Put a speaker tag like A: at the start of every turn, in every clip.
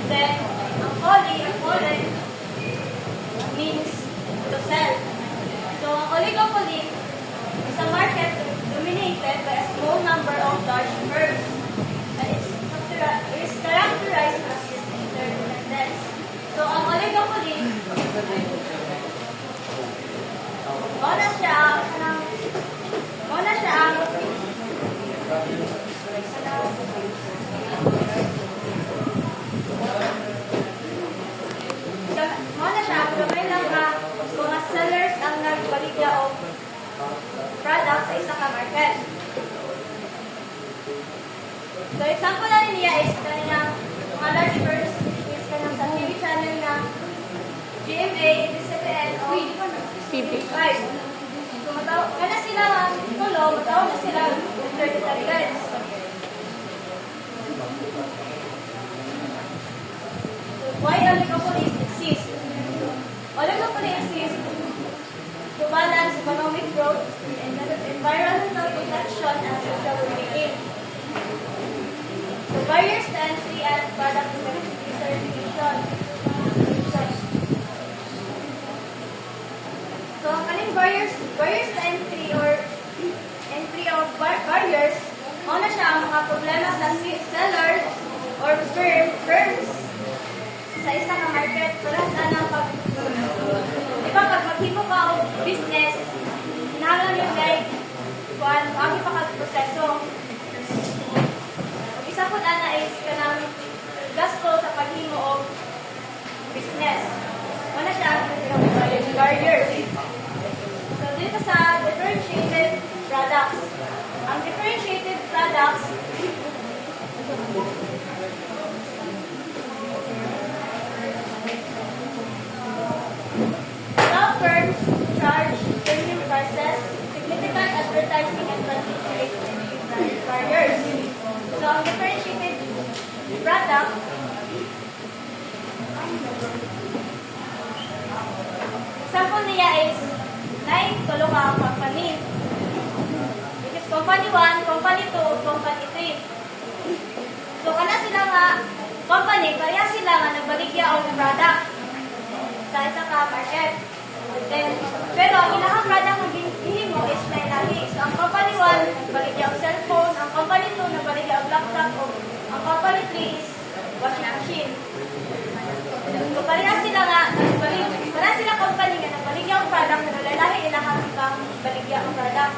A: Then, ang poly means to sell. So, ang oligopoly is a market dominated by a small number of large firms and is characterized as interdependence. So, ang oligopoly, muna siya ang gamay lang mga sellers ang nagbaligya o product sa isang market. So, example na niya is kanyang mga large firms is kanyang sa TV channel na GMA, ABS-CBN o PBS. So, kaya sila matawag na sila interdependence. So, why oligopoly exists? Oligopoly exists to balance economic growth, environmental protection, and social well-being. So, barriers to entry and product certification. So, ang kaning barriers to entry or entry of barriers, una siya ang mga problema sa sellers or firms sa isang market. Para sa pag maghimo ka o business, hinahalang yung like, kung ano pa proseso. Isa po na is kanang gasto sa paghimo o business. Una siya ang barriers. So, dito sa differentiated products. Ang differentiated products firms charge premium prices, significant advertising and transit barriers. So, ang differentiated product, example niya is 9 tulo ka company. Which is company 1, company 2, company 3. So, kana sila nga company, kaya sila nga nagbaligya o ng product sa isang market. Then, pero ang ilang product na hinimo is may lahi. So, ang company 1, baligya ang cellphone. Ang company 2, nabaligya ang laptop. O ang company 3 is washing machine. So, parehas sila nga, parehas sila company nga nagbaligya ang product na nalalahi ilang kang baligya ang product.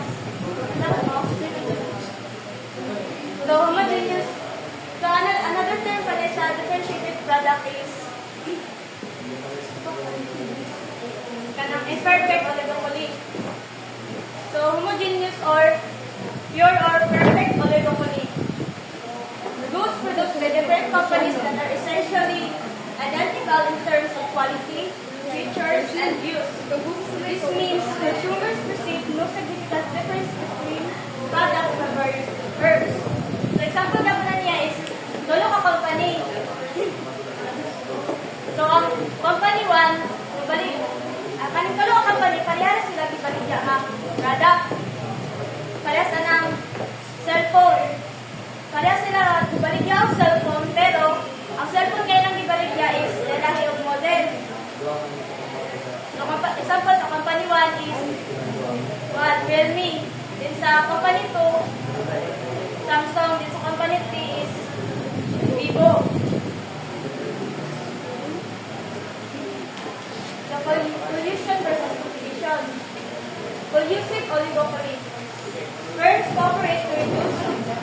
A: So, homogeneous. So, another term pala sa differentiated product is kanang imperfect oligopoly. So, homogeneous or pure or perfect oligopoly. The goods produced by different companies that are essentially identical in terms of quality, features, and use. This means consumers perceive no significant difference between products from various firms. So, example naman niya is tulo ka company. So, ang company 1, kaning tulo ka company, parehas sila gibaligya nga product. Parehas ng cellphone. Parehas sila gibaligya ang cellphone, pero ang cellphone kayo lang gibaligya is lalaki og model. So, example sa company 1 is Realme. Din sa company 2, Samsung. Din sa company 3 is Vivo. So, pollution versus competition. Collusive oligopoly. Firms cooperate to reduce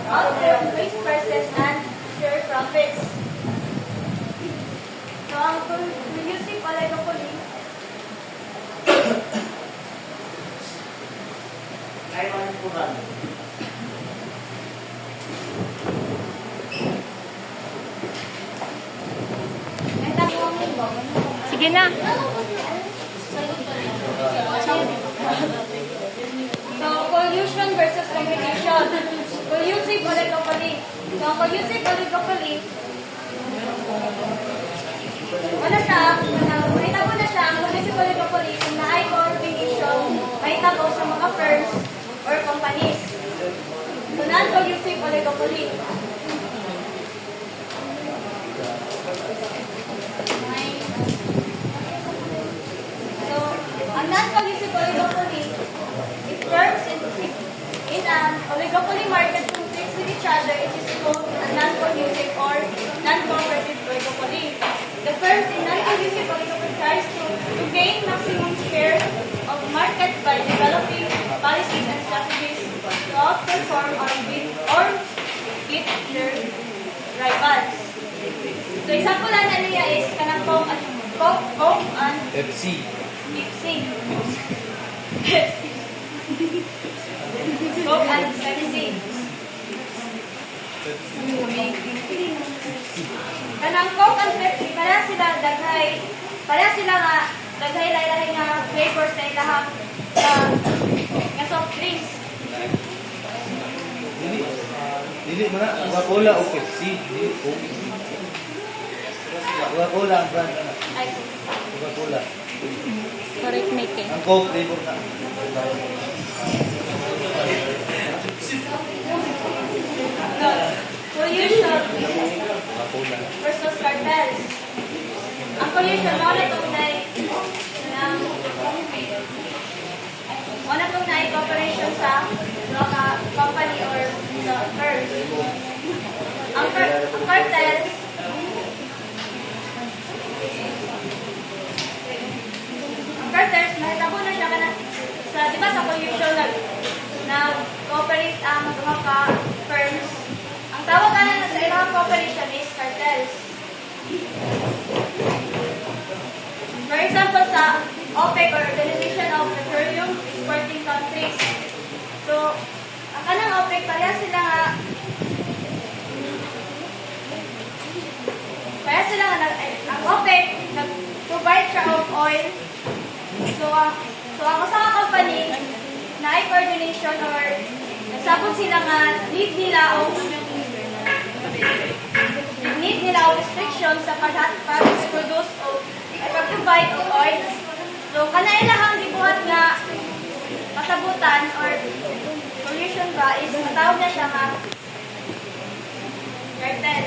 A: output, raise prices, and share profits. So, ang collusive oligopoly
B: sige na.
A: So, collusion versus competition. Collusive oligopoly. So, collusive oligopoly, mahita mo na siya, ang collusive oligopoly, kung na-ay coordination, mahita ko sa mga firms or companies. So, non-collusive oligopoly. So, ang non-collusive oligopoly, if firms in an oligopoly market compete with each other, it is called a non-collusive or non-cooperative oligopoly. The firms in non-collusive oligopoly tries to gain maximum share of market by developing policies and strategies to outperform or beat their rivals. So, example lang na niya is kanang Coke and
B: FC.
A: Pepsi. Coke and Pepsi. Kanang Coke and Pepsi, para sila nga daghay lain-lain nga flavor sa ilahang nga soft drinks.
B: Dili mo na, Coca-Cola o Pepsi. Dili, Coke. Coca-Cola ang brand na.
A: Ay,
B: Coca-Cola.
C: Correct making.
B: Ang Coke flavor na.
A: pollution
B: Coca-Cola.
A: versus cartels. Ang pollution, wala itong cooperation sa mga company or sa firm. Ang cartel, mahitabo na siya sa, di ba sa pollution na cooperate ang mga firms. Ang tawag na sa ilang cooperation is cartels. For example, sa OPEC or Organization of Petroleum Exporting Countries. So, ang kanang OPEC, parehas sila nga ang OPEC nag-provide siya of oil. So ang usa ka company na ay coordination or nagsabot sila nga need nila o restriction sa pag-produce o pag-provide of oil. So kanailang gibuhat nga kasabutan or pollution ba is matawag na siya nga cartel.